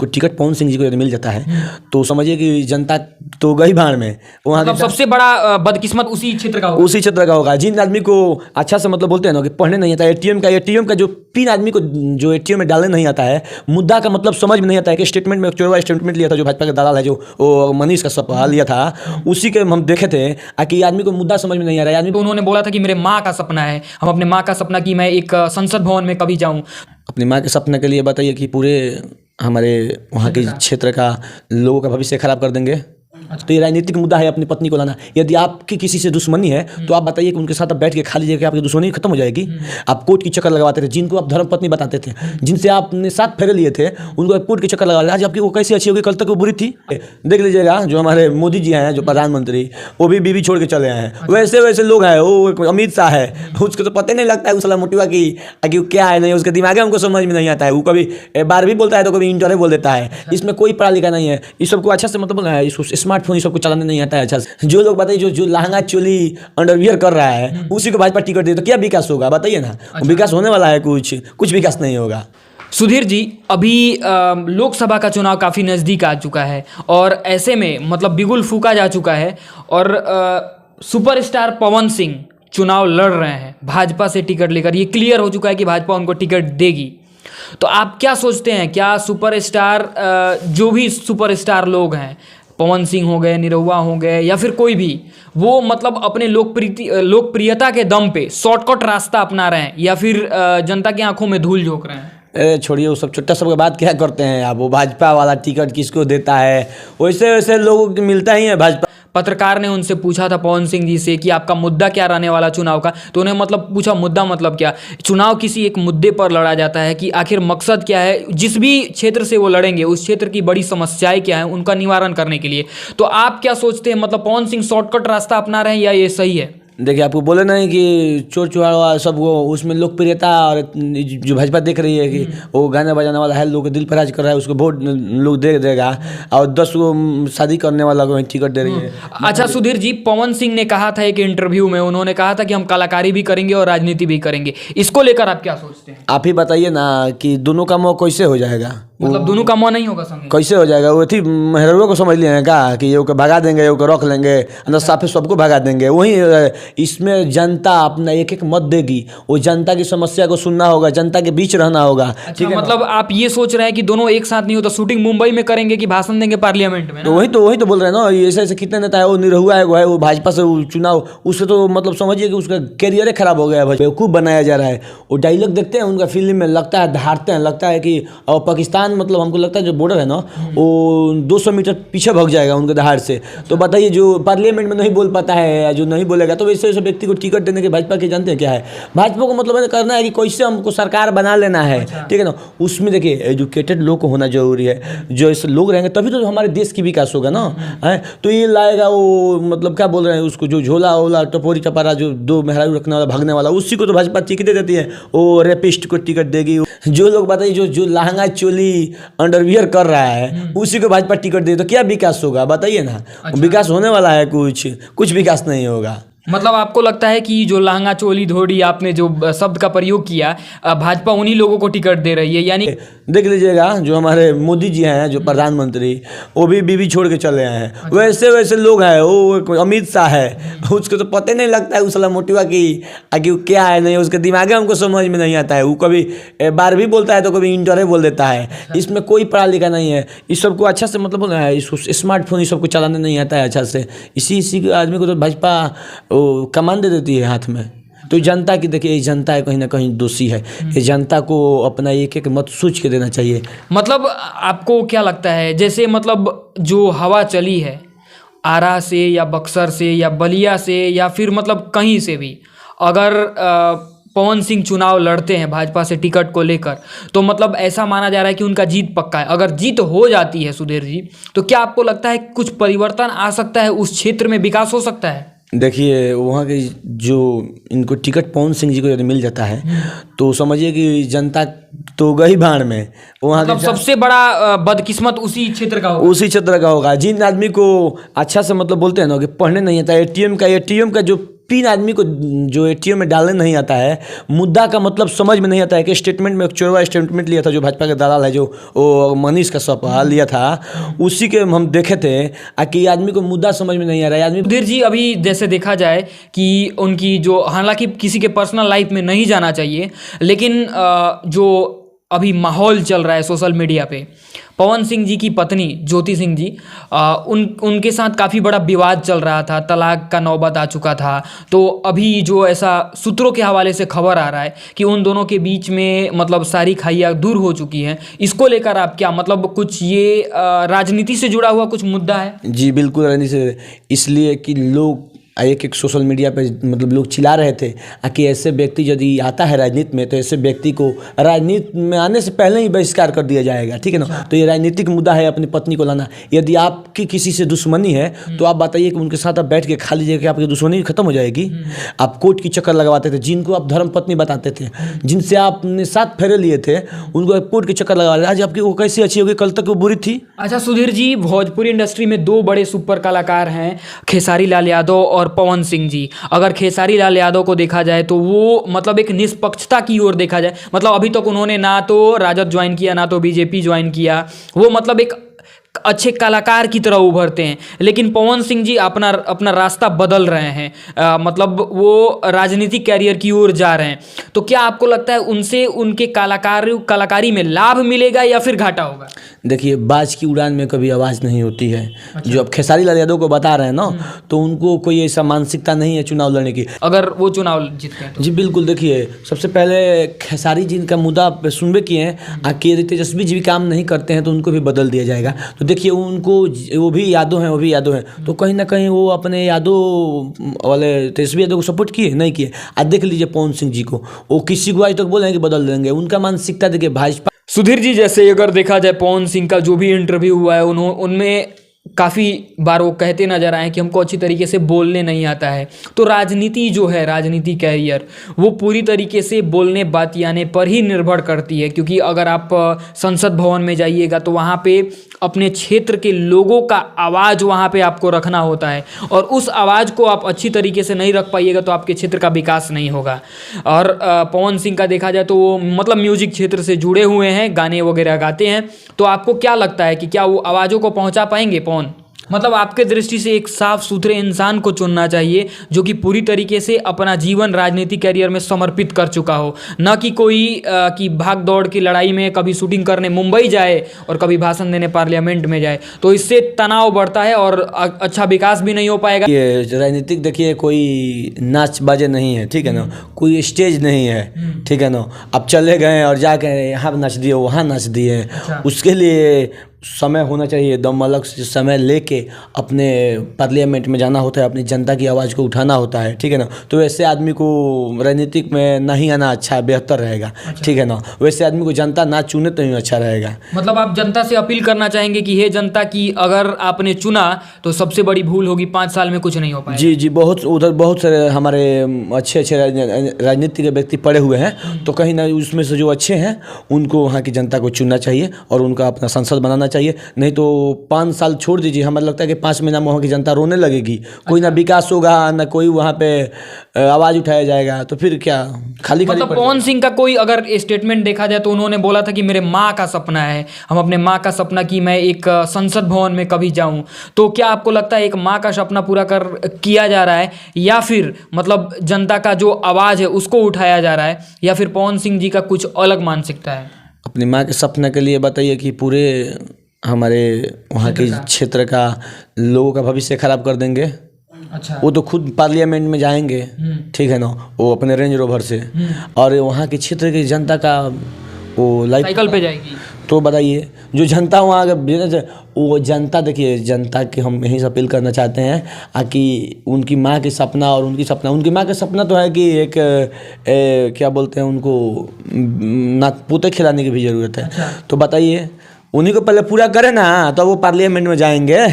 इनको टिकट पवन सिंह जी को यदि मिल जाता है तो समझिए कि जनता तो गई भाड़ में। वहाँ मतलब सबसे बड़ा बदकिस्मत उसी क्षेत्र का होगा। उसी क्षेत्र का होगा। जिन आदमी को अच्छा से मतलब बोलते हैं ना कि पढ़ने नहीं आता, एटीएम का जो पिन आदमी को जो एटीएम में डालने नहीं आता है, मुद्दा का मतलब समझ में नहीं आता है कि स्टेटमेंट में चोरवा स्टेटमेंट लिया था जो भाजपा का दलाल है, जो वो मनीष का सपा लिया था, उसी के हम देखे थे कि आदमी को मुद्दा समझ में नहीं आ रहा है। आदमी तो उन्होंने बोला था कि मेरे माँ का सपना है, हम अपने माँ का सपना कि मैं एक संसद भवन में कभी जाऊँ। अपनी माँ के सपने के लिए बताइए कि पूरे हमारे वहाँ के क्षेत्र का लोगों का भविष्य खराब कर देंगे। तो ये राजनीतिक मुद्दा है अपनी पत्नी को लाना। यदि आपकी किसी से दुश्मनी है तो आप बताइए कि उनके साथ आप बैठ के खा लीजिए कि आपकी दुश्मनी खत्म हो जाएगी। आप कोर्ट की चक्कर लगवाते थे, जिनको आप धर्म पत्नी बताते थे, जिनसे आपने 7 फेरे लिए थे, उनको आप कोर्ट की चक्कर लगा। आज आपकी वो कैसी अच्छी होगी, कल तक वो बुरी थी। देख लीजिएगा जो हमारे मोदी जी हैं, जो प्रधानमंत्री, वो भी बीवी छोड़ के चले आए हैं। वैसे वैसे लोग हैं। वो अमित शाह है, उसको तो पता ही नहीं लगता है उस मोटिवा की क्या है नहीं, उसके दिमाग में हमको समझ में नहीं आता है। वो कभी 12वीं बोलता है तो कभी इंटर बोल देता है। इसमें कोई पढ़ा लिखा नहीं है। इस सबको अच्छा से मतलब इसको स्मार्टफोन सबको चलाने नहीं आता है अच्छा से। जो लोग बताइए जो लहंगा चोली अंडरवियर कर रहा है उसी को भाजपा टिकट दे तो क्या विकास होगा बताइए ना। विकास होने वाला है? कुछ विकास नहीं होगा। सुधीर जी, अभी लोकसभा का चुनाव काफ़ी नज़दीक आ चुका है और ऐसे में मतलब बिगुल फूका जा चुका है और सुपरस्टार पवन सिंह चुनाव लड़ रहे हैं भाजपा से टिकट लेकर। ये क्लियर हो चुका है कि भाजपा उनको टिकट देगी। तो आप क्या सोचते हैं, क्या सुपरस्टार जो भी सुपरस्टार लोग हैं, पवन सिंह हो गए, निरहुआ हो गए या फिर कोई भी, वो मतलब अपने लोकप्रियता के दम पे शॉर्टकट रास्ता अपना रहे हैं या फिर जनता की आंखों में धूल झोंक रहे हैं? छोड़िए वो सब छोटा सबके बात क्या करते हैं आप। वो भाजपा वाला टिकट किसको देता है, वैसे वैसे लोगों को मिलता ही है भाजपा। पत्रकार ने उनसे पूछा था पवन सिंह जी से कि आपका मुद्दा क्या रहने वाला चुनाव का, तो उन्हें मतलब पूछा मुद्दा मतलब क्या। चुनाव किसी एक मुद्दे पर लड़ा जाता है कि आखिर मकसद क्या है, जिस भी क्षेत्र से वो लड़ेंगे उस क्षेत्र की बड़ी समस्याएं क्या है, उनका निवारण करने के लिए। तो आप क्या सोचते हैं, मतलब पवन सिंह शॉर्टकट रास्ता अपना रहे हैं या ये सही है? देखिए आपको बोले नहीं कि चोर चुहाड़ा सब वो उसमें लोकप्रियता और जो भाजपा देख रही है कि वो गाना बजाने वाला है, लोग दिल पर राज कर रहा है, उसको वोट लोग दे देगा और 10 को शादी करने वाला को टिकट दे रही है। अच्छा सुधीर जी, पवन सिंह ने कहा था एक इंटरव्यू में, उन्होंने कहा था कि हम कलाकारी भी करेंगे और राजनीति भी करेंगे। इसको लेकर आप क्या सोचते हैं? आप ही बताइए ना कि दोनों का मुँह कैसे हो जाएगा। मतलब दोनों का मुँह नहीं होगा संग? कैसे हो जाएगा? वो थी मेहरुआ को समझ लिए का कि ये भगा देंगे, ये रख लेंगे अंदर साफे, सबको भगा देंगे। वही इसमें जनता अपना एक एक मत देगी। वो जनता की समस्या को सुनना होगा, जनता के बीच रहना होगा। अच्छा, मतलब आप ये सोच रहे हैं कि दोनों एक साथ नहीं हो तो शूटिंग मुंबई में करेंगे कि भाषण देंगे पार्लियामेंट में? तो वही तो बोल रहे हैं ना। ऐसे ऐसे कितने नेता है, वो निरहुआ है, वो भाजपा से चुनाव, उससे तो मतलब समझिए कि उसका कैरियर खराब हो गया है। बेवकूफ़ बनाया जा रहा है। वो डायलॉग देखते हैं उनका फिल्म में, लगता है धारते हैं, लगता है कि और पाकिस्तान मतलब हमको लगता है जो बॉर्डर है ना वो 200 मीटर पीछे भाग जाएगा उनके दहाड़ से। तो बताइए जो पार्लियामेंट में नहीं बोल पाता है, जो नहीं बोलेगा, तो वैसे वैसे व्यक्ति को टिकट देने के भाजपा के जानते हैं क्या है? भाजपा को मतलब करना है कि कैसे हमको सरकार बना लेना है, ठीक है ना। उसमें देखिए एजुकेटेड लोग को होना जरूरी है। जो ऐसे लोग रहेंगे तभी तो हमारे देश की विकास होगा ना है। तो ये लाएगा वो मतलब क्या बोल रहे हैं उसको, जो झोला ओला टपोरी टपारा जो 2 मेहरारू रखने वाला भागने वाला, उसी को तो भाजपा टिकट दे देती है। वो रेपिस्ट को टिकट देगी। जो लोग बताइए जो लहंगा चोली अंडरवियर कर रहा है उसी को भाजपा टिकट दे तो क्या विकास होगा बताइए ना। विकास होने वाला है? कुछ विकास नहीं होगा। मतलब आपको लगता है कि जो लहंगा चोली धोड़ी आपने जो शब्द का प्रयोग किया, भाजपा उन्हीं लोगों को टिकट दे रही है? यानी देख लीजिएगा जो हमारे मोदी जी हैं, जो प्रधानमंत्री, वो भी बीवी छोड़ के चले आए हैं। वैसे वैसे लोग हैं। वो अमित शाह है, उसको तो पता ही नहीं लगता है उस मोटिवा की क्या है नहीं, उसके दिमाग में हमको समझ में नहीं आता है। वो कभी 12वीं बोलता है तो कभी इंटर बोल देता है। इसमें कोई पढ़ा लिखा नहीं है। इस सबको अच्छा से मतलब इसको स्मार्टफोन ये सबको चलाने नहीं आता है अच्छा से। इसी आदमी को तो भाजपा कमान दे देती है हाथ में। तो जनता की देखिए, जनता कहीं ना कहीं दोषी है। ये जनता को अपना एक एक मत सोच के देना चाहिए। मतलब आपको क्या लगता है, जैसे मतलब जो हवा चली है आरा से या बक्सर से या बलिया से या फिर मतलब कहीं से भी, अगर पवन सिंह चुनाव लड़ते हैं भाजपा से टिकट को लेकर, तो मतलब ऐसा माना जा रहा है कि उनका जीत पक्का है। अगर जीत हो जाती है सुधीर जी, तो क्या आपको लगता है कुछ परिवर्तन आ सकता है, उस क्षेत्र में विकास हो सकता है? देखिए वहाँ के जो इनको टिकट पवन सिंह जी को यदि मिल जाता है तो समझिए कि जनता तो गई भाड़ में। वहाँ मतलब सबसे बड़ा बदकिस्मत उसी क्षेत्र का होगा। जिन आदमी को अच्छा से मतलब बोलते हैं ना कि पढ़ने नहीं आता, एटीएम का जो पिन आदमी को जो एटीएम में डालने नहीं आता है, मुद्दा का मतलब समझ में नहीं आता है कि स्टेटमेंट में एक चोरवा स्टेटमेंट लिया था जो भाजपा के दलाल है, जो वो मनीष का सपा लिया था, उसी के हम देखे थे कि आदमी को मुद्दा समझ में नहीं आ रहा है। आदमी सुधीर जी, अभी जैसे देखा जाए कि उनकी जो, हालांकि किसी के पर्सनल लाइफ में नहीं जाना चाहिए, लेकिन जो अभी माहौल चल रहा है सोशल मीडिया पे, पवन सिंह जी की पत्नी ज्योति सिंह जी, उनके साथ काफ़ी बड़ा विवाद चल रहा था, तलाक का नौबत आ चुका था। तो अभी जो ऐसा सूत्रों के हवाले से खबर आ रहा है कि उन दोनों के बीच में मतलब सारी खाइयाँ दूर हो चुकी हैं, इसको लेकर आप क्या, मतलब कुछ ये राजनीति से जुड़ा हुआ कुछ मुद्दा है? जी बिल्कुल राजनीति से, इसलिए कि लोग एक सोशल मीडिया पे मतलब लोग चिल्ला रहे थे कि ऐसे व्यक्ति यदि आता है राजनीति में तो ऐसे व्यक्ति को राजनीति में आने से पहले ही बहिष्कार कर दिया जाएगा, ठीक है ना। तो ये राजनीतिक मुद्दा है अपनी पत्नी को लाना। यदि आपकी किसी से दुश्मनी है तो आप बताइए कि उनके साथ आप बैठ के खा लीजिए कि आपकी दुश्मनी खत्म हो जाएगी। आप कोर्ट की चक्कर लगवाते थे, जिनको आप धर्म पत्नी बताते थे, जिनसे आपने 7 फेरे लिए थे, उनको कोर्ट की चक्कर लगवा रहे। आज आपकी वो कैसी अच्छी होगी, कल तक वो बुरी थी। अच्छा सुधीर जी, भोजपुरी इंडस्ट्री में 2 बड़े सुपर कलाकार हैं, खेसारी लाल यादव और पवन सिंह जी। अगर खेसारी लाल यादव को देखा जाए तो वो मतलब एक निष्पक्षता की ओर देखा जाए, मतलब अभी तक उन्होंने ना तो राजद ज्वाइन किया ना तो बीजेपी ज्वाइन किया, वो मतलब एक अच्छे कलाकार की तरह उभरते हैं। लेकिन पवन सिंह जी अपना रास्ता बदल रहे हैं, मतलब वो राजनीतिक कैरियर की ओर जा रहे हैं। तो क्या आपको लगता है उनसे उनके कलाकारी में लाभ मिलेगा या फिर घाटा होगा? देखिए, बाज की उड़ान में कभी आवाज़ नहीं होती है। जो अब खेसारी लाल यादव को बता रहे हैं ना, तो उनको कोई ऐसा मानसिकता नहीं है चुनाव लड़ने की, अगर वो चुनाव जीतते हैं तो। जी बिल्कुल। देखिए, सबसे पहले खेसारी जी का मुद्दा सुनबे किए हैं कि यदि तेजस्वी जी भी काम नहीं करते हैं तो उनको भी बदल दिया जाएगा। तो देखिए, उनको वो भी यादव हैं, तो कहीं ना कहीं वो अपने यादव वाले तेजस्वी यादव को सपोर्ट किए नहीं किए। आज देख लीजिए पवन सिंह जी को, वो किसी को आज तक बोले हैं कि बदल देंगे। उनका मानसिकता देखिए भाजपा। सुधीर जी, जैसे अगर देखा जाए पवन सिंह का जो भी इंटरव्यू हुआ है, उनमें काफ़ी बार वो कहते नजर आए कि हमको अच्छी तरीके से बोलने नहीं आता है। तो राजनीति जो है, राजनीति कैरियर, वो पूरी तरीके से बोलने बातियाने पर ही निर्भर करती है, क्योंकि अगर आप संसद भवन में जाइएगा तो वहाँ पे अपने क्षेत्र के लोगों का आवाज़ वहाँ पे आपको रखना होता है, और उस आवाज़ को आप अच्छी तरीके से नहीं रख पाइएगा तो आपके क्षेत्र का विकास नहीं होगा। और पवन सिंह का देखा जाए तो वो मतलब म्यूजिक क्षेत्र से जुड़े हुए हैं, गाने वगैरह गाते हैं। तो आपको क्या लगता है कि क्या वो आवाज़ों को पहुँचा पाएंगे पवन? मतलब आपके दृष्टि से एक साफ सुथरे इंसान को चुनना चाहिए जो कि पूरी तरीके से अपना जीवन राजनीतिक कैरियर में समर्पित कर चुका हो, न कि कोई कि भाग दौड़ की लड़ाई में कभी शूटिंग करने मुंबई जाए और कभी भाषण देने पार्लियामेंट में जाए। तो इससे तनाव बढ़ता है और अच्छा विकास भी नहीं हो पाएगा। ये राजनीतिक देखिए कोई नाच बाजे नहीं है, ठीक है ना, कोई स्टेज नहीं है, ठीक है ना। अब चले गए और जाके यहाँ नाच दिए, वहाँ नाच दिए। उसके लिए समय होना चाहिए, दम अलग से समय लेके अपने पार्लियामेंट में जाना होता है, अपनी जनता की आवाज़ को उठाना होता है, ठीक है ना। तो वैसे आदमी को राजनीतिक में नहीं आना अच्छा बेहतर रहेगा, ठीक है ना। वैसे आदमी को जनता ना चुने तो ही अच्छा रहेगा। मतलब आप जनता से अपील करना चाहेंगे कि हे जनता की, अगर आपने चुना तो सबसे बड़ी भूल होगी, 5 साल में कुछ नहीं हो पाएगा। जी जी, बहुत सारे हमारे अच्छे राजनीतिक व्यक्ति पड़े हुए हैं, तो कहीं ना उसमें से जो अच्छे हैं उनको वहाँ की जनता को चुनना चाहिए और उनका अपना संसद बनाना चाहिए। नहीं तो 5 साल छोड़ दीजिए, हमें लगता है कि 5 महीना में वहाँ की जनता रोने लगेगी। कोई ना विकास होगा, ना कोई वहाँ पे आवाज़ उठाया जाएगा, तो फिर क्या खाली मतलब पवन सिंह का कोई अगर स्टेटमेंट देखा जाए तो उन्होंने बोला था कि मेरे माँ का सपना है, हम अपने माँ का सपना कि मैं एक संसद भवन में कभी जाऊँ। तो क्या आपको लगता है एक माँ का सपना पूरा किया जा रहा है, या फिर मतलब जनता का जो आवाज़ है उसको उठाया जा रहा है, या फिर पवन सिंह जी का कुछ अलग मानसिकता है? अपनी माँ के सपने के लिए बताइए कि पूरे हमारे वहाँ के क्षेत्र का लोगों का भविष्य खराब कर देंगे। अच्छा। वो तो खुद पार्लियामेंट में जाएंगे, ठीक है ना, वो अपने रेंज रोवर से, और वहाँ के क्षेत्र की जनता का वो साइकिल पे जाएगी। तो बताइए, जो जनता वहाँ वो जनता, देखिए जनता के हम यही से अपील करना चाहते हैं कि उनकी माँ के सपना और उनकी माँ का सपना तो है कि एक क्या बोलते हैं उनको, ना पोते खिलाने की भी ज़रूरत है। तो बताइए, उन्हीं को पहले पूरा करें ना, तो वो पार्लियामेंट में जाएंगे।